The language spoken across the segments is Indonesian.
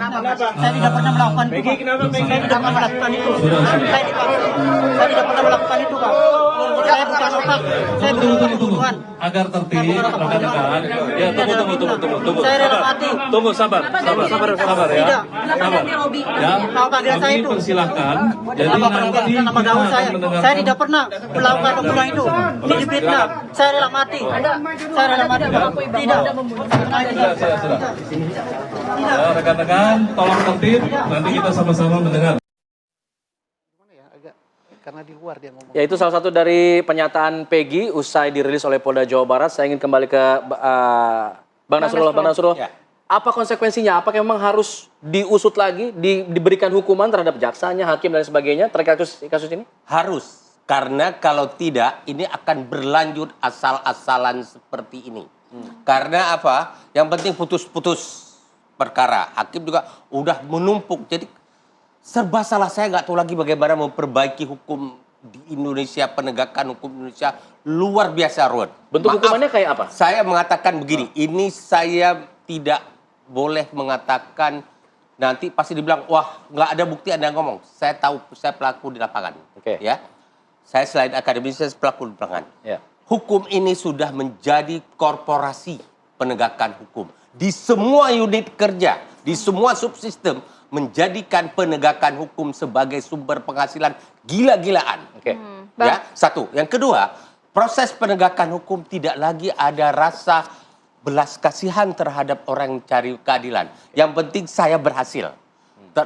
Saya tidak pernah melakukan itu, Pak. Saya tidak pernah melakukan itu. Saya tidak pernah melakukan itu, Pak. Saya bukan otak. Saya bukan pembunuhan. Agar tertib, rekan-rekan. Ya, tunggu. Saya rela mati. Tunggu, sabar ya. Tidak. Sabar. Ya, Mau keadilan saya kami itu. persilahkan. Jadi Apa nanti nama gaul kita saya? akan mendengarkan. Saya tidak pernah melakukan pembunuhan itu. Ini difitnah. Saya rela mati. Saya rela mati. Tidak. Sudah. Ya, rekan-rekan, tolong tertib. Nanti kita sama-sama mendengar. Karena di luar dia ngomong. Ya, itu salah satu dari pernyataan Peggy usai dirilis oleh Polda Jawa Barat. Saya ingin kembali ke Bang Nasrullah. Bang Nasrullah, Ya. apa konsekuensinya? Apakah memang harus diusut lagi, diberikan hukuman terhadap jaksanya, hakim dan sebagainya terkait kasus ini? Harus, karena kalau tidak ini akan berlanjut asal-asalan seperti ini. Karena apa? Yang penting putus-putus perkara. Hakim juga udah menumpuk. Jadi serba salah. Saya nggak tahu lagi bagaimana memperbaiki hukum di Indonesia, penegakan hukum Indonesia luar biasa ruwet. Bentuk hukumannya kayak apa? Saya mengatakan begini, ini saya tidak boleh mengatakan nanti pasti dibilang, wah nggak ada bukti Anda ngomong. Saya tahu, saya pelaku di lapangan. Oke. Ya, saya selain akademis, saya pelaku di lapangan. Ya. Hukum ini sudah menjadi korporasi penegakan hukum. Di semua unit kerja, di semua subsistem, menjadikan penegakan hukum sebagai sumber penghasilan gila-gilaan. Oke. Ya, satu. Yang kedua, proses penegakan hukum tidak lagi ada rasa belas kasihan terhadap orang yang cari keadilan. Yang penting saya berhasil.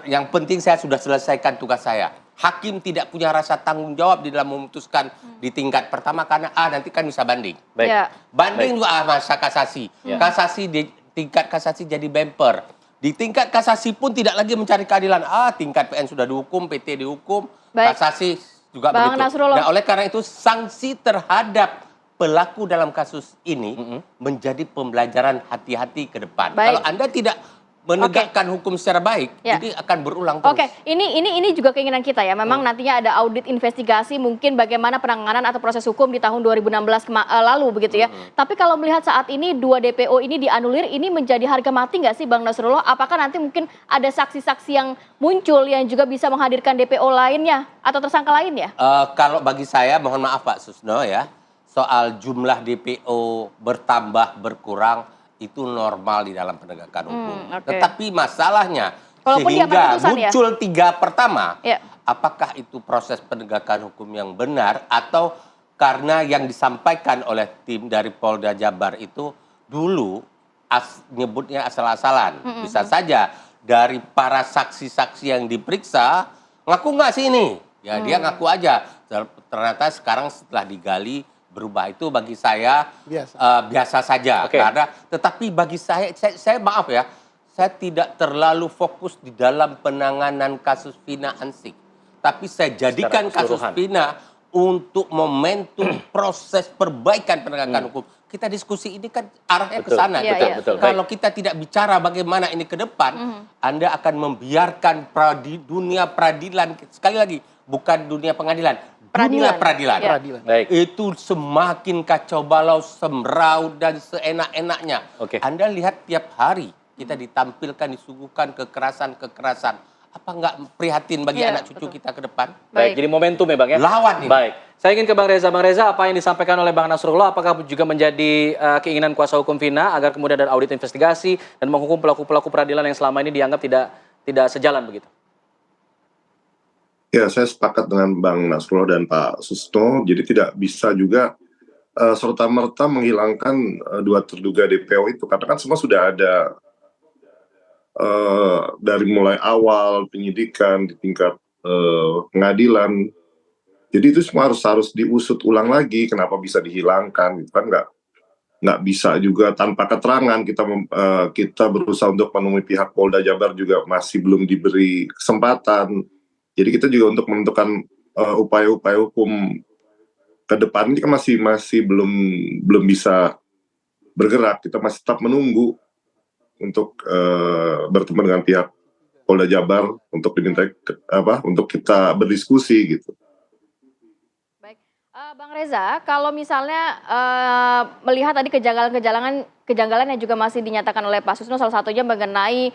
Yang penting saya sudah selesaikan tugas saya. Hakim tidak punya rasa tanggung jawab di dalam memutuskan di tingkat pertama karena nanti kan bisa banding. Baik. Ya. Banding juga masa kasasi. Ya. Kasasi di tingkat kasasi jadi bemper. Di tingkat kasasi pun tidak lagi mencari keadilan. Tingkat PN sudah dihukum, PT dihukum, Baik. kasasi juga Bang begitu. Nasrullah. Nah, oleh karena itu sanksi terhadap pelaku dalam kasus ini menjadi pembelajaran hati-hati ke depan. Baik. Kalau Anda tidak menegakkan hukum secara baik, Ya. ini akan berulang terus. Oke, ini juga keinginan kita ya. Memang nantinya ada audit investigasi mungkin bagaimana penanganan atau proses hukum di tahun 2016 lalu begitu ya. Tapi kalau melihat saat ini 2 DPO ini dianulir, ini menjadi harga mati nggak sih Bang Nasrullah? Apakah nanti mungkin ada saksi-saksi yang muncul yang juga bisa menghadirkan DPO lainnya atau tersangka lain ya? Kalau bagi saya, mohon maaf Pak Susno ya, soal jumlah DPO bertambah, berkurang, itu normal di dalam penegakan hukum. Oke. Tetapi masalahnya, Walaupun dia sehingga putusan ya? muncul 3 pertama, Ya. apakah itu proses penegakan hukum yang benar atau karena yang disampaikan oleh tim dari Polda Jabar itu dulu nyebutnya asal-asalan. Bisa saja dari para saksi-saksi yang diperiksa, ngaku nggak sih ini? Ya dia ngaku aja. Ternyata sekarang setelah digali, berubah. Itu bagi saya biasa saja. Oke. Karena tetapi bagi saya maaf ya, saya tidak terlalu fokus di dalam penanganan kasus Vina Ansik. Tapi saya jadikan kasus keseluruhan. Vina untuk momentum proses perbaikan penegakan hukum. Kita diskusi ini kan arahnya ke Betul. sana. Iya, gitu. iya. Betul. Kalau kita tidak bicara bagaimana ini ke depan, Anda akan membiarkan dunia peradilan, sekali lagi, bukan dunia pengadilan, dunia peradilan. Ya. Baik. Itu semakin kacau balau, semraut dan seenak-enaknya. Oke. Anda lihat tiap hari kita ditampilkan, disuguhkan kekerasan-kekerasan. Apa nggak prihatin bagi Iya, anak cucu kita ke depan? Baik, jadi momentum ya Bang ya. Lawan ini. Baik. Saya ingin ke Bang Reza. Bang Reza, apa yang disampaikan oleh Bang Nasrullah, apakah juga menjadi keinginan kuasa hukum Vina agar kemudian ada audit investigasi dan menghukum pelaku-pelaku peradilan yang selama ini dianggap tidak sejalan begitu? Ya, saya sepakat dengan Bang Nasrullah dan Pak Susno. Jadi tidak bisa juga serta-merta menghilangkan 2 terduga DPO itu. Karena kan semua sudah ada dari mulai awal penyidikan di tingkat pengadilan. Jadi itu semua harus diusut ulang lagi. Kenapa bisa dihilangkan? Itu kan nggak bisa juga tanpa keterangan. Kita berusaha untuk menemui pihak Polda Jabar juga masih belum diberi kesempatan. Jadi kita juga untuk menentukan upaya-upaya hukum ke depan ini kan masih belum bisa bergerak. Kita masih tetap menunggu untuk bertemu dengan pihak Polda Jabar untuk diminta untuk kita berdiskusi gitu. Baik, Bang Reza, kalau misalnya melihat tadi kejanggalan yang juga masih dinyatakan oleh Pak Susno, salah satunya mengenai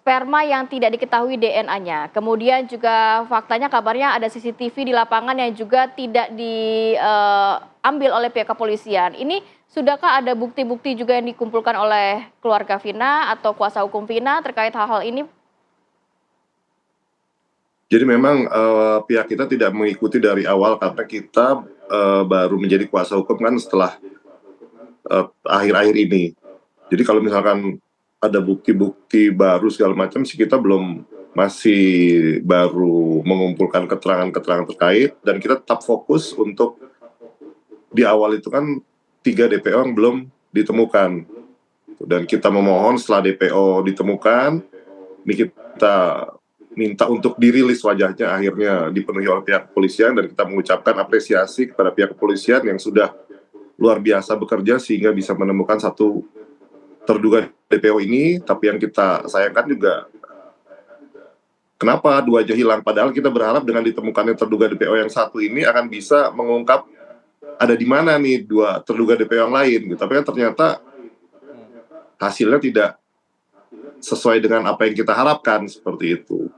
sperma yang tidak diketahui DNA-nya. Kemudian juga faktanya kabarnya ada CCTV di lapangan yang juga tidak diambil oleh pihak kepolisian. Ini sudahkah ada bukti-bukti juga yang dikumpulkan oleh keluarga Vina atau kuasa hukum Vina terkait hal-hal ini? Jadi memang pihak kita tidak mengikuti dari awal karena kita baru menjadi kuasa hukum kan setelah akhir-akhir ini. Jadi kalau misalkan ada bukti-bukti baru segala macam sih kita masih baru mengumpulkan keterangan-keterangan terkait dan kita tetap fokus untuk di awal itu kan 3 DPO yang belum ditemukan dan kita memohon setelah DPO ditemukan ini kita minta untuk dirilis wajahnya akhirnya dipenuhi oleh pihak kepolisian dan kita mengucapkan apresiasi kepada pihak kepolisian yang sudah luar biasa bekerja sehingga bisa menemukan satu terduga DPO ini, tapi yang kita sayangkan juga kenapa 2 aja hilang, padahal kita berharap dengan ditemukannya terduga DPO yang satu ini akan bisa mengungkap ada di mana nih 2 terduga DPO yang lain, gitu. Tapi kan ternyata hasilnya tidak sesuai dengan apa yang kita harapkan, seperti itu.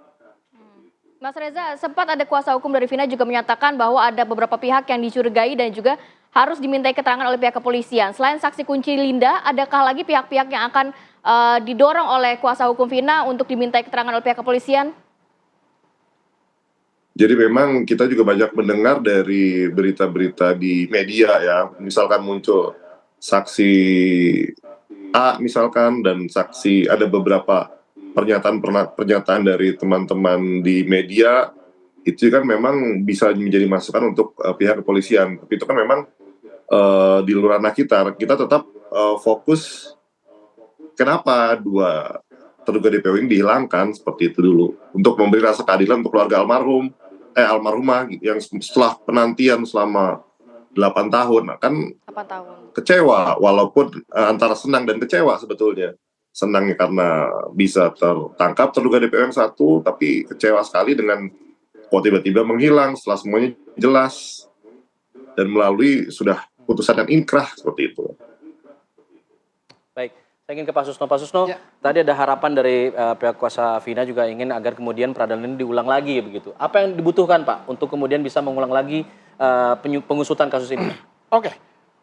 Mas Reza, sempat ada kuasa hukum dari Vina juga menyatakan bahwa ada beberapa pihak yang dicurigai dan juga harus dimintai keterangan oleh pihak kepolisian. Selain saksi kunci Linda, adakah lagi pihak-pihak yang akan didorong oleh kuasa hukum Vina untuk dimintai keterangan oleh pihak kepolisian? Jadi memang kita juga banyak mendengar dari berita-berita di media ya, misalkan muncul saksi A misalkan dan saksi ada beberapa pernyataan dari teman-teman di media itu kan memang bisa menjadi masukan untuk pihak kepolisian. Tapi itu kan memang di luar ranah kita tetap fokus kenapa 2 terduga DPO ini dihilangkan seperti itu dulu untuk memberi rasa keadilan untuk keluarga almarhumah yang setelah penantian selama 8 tahun kan 8 tahun. kecewa walaupun antara senang dan kecewa sebetulnya. Senangnya karena bisa tertangkap terduga DPO yang satu, tapi kecewa sekali dengan kok tiba-tiba menghilang setelah semuanya jelas dan melalui sudah putusan yang inkrah seperti itu. Baik, saya ingin ke Pak Susno. Pak Susno, tadi ada harapan dari pihak kuasa Vina juga ingin agar kemudian peradilan ini diulang lagi begitu. Apa yang dibutuhkan Pak untuk kemudian bisa mengulang lagi pengusutan kasus ini? Oke.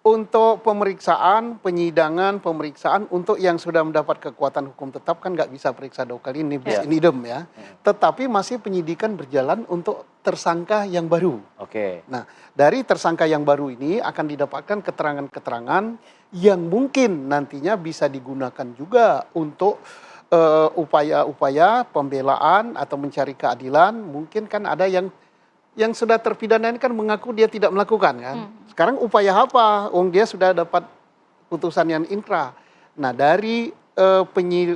Untuk pemeriksaan, penyidangan, pemeriksaan untuk yang sudah mendapat kekuatan hukum tetap kan nggak bisa periksa 2 kali nibus in idem ya. Tetapi masih penyidikan berjalan untuk tersangka yang baru. Oke. Nah, dari tersangka yang baru ini akan didapatkan keterangan-keterangan yang mungkin nantinya bisa digunakan juga untuk upaya-upaya pembelaan atau mencari keadilan. Mungkin kan ada yang sudah terpidana ini kan mengaku dia tidak melakukan kan. Sekarang upaya apa? Dia sudah dapat putusan yang inkrah. Nah, dari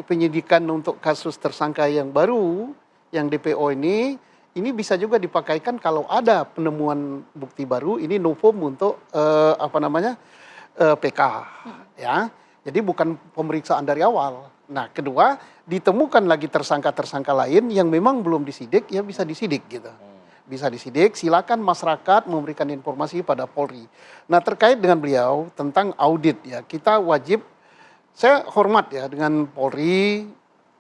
penyidikan untuk kasus tersangka yang baru, yang DPO ini bisa juga dipakaikan kalau ada penemuan bukti baru, ini novum untuk PK. Ya. Jadi bukan pemeriksaan dari awal. Nah, kedua, ditemukan lagi tersangka-tersangka lain yang memang belum disidik, ya bisa disidik gitu. Bisa disidik, silakan masyarakat memberikan informasi pada Polri. Nah, terkait dengan beliau tentang audit ya, kita wajib, saya hormat ya dengan Polri,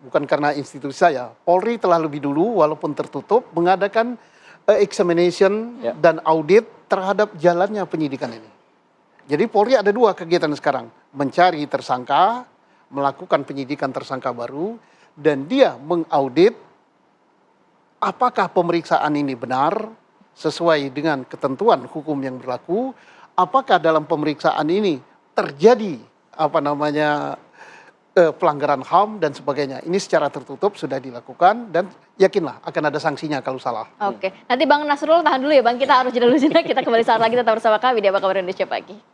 bukan karena institusi saya. Polri telah lebih dulu walaupun tertutup mengadakan examination dan audit terhadap jalannya penyidikan ini. Jadi Polri ada 2 kegiatan sekarang, mencari tersangka, melakukan penyidikan tersangka baru, dan dia mengaudit apakah pemeriksaan ini benar sesuai dengan ketentuan hukum yang berlaku, apakah dalam pemeriksaan ini terjadi pelanggaran HAM dan sebagainya. Ini secara tertutup sudah dilakukan dan yakinlah akan ada sanksinya kalau salah. Oke, nanti Bang Nasrul tahan dulu ya Bang, kita harus jeda dulu, kita kembali saat lagi tetap bersama kami di Apa Kabar Indonesia Pagi.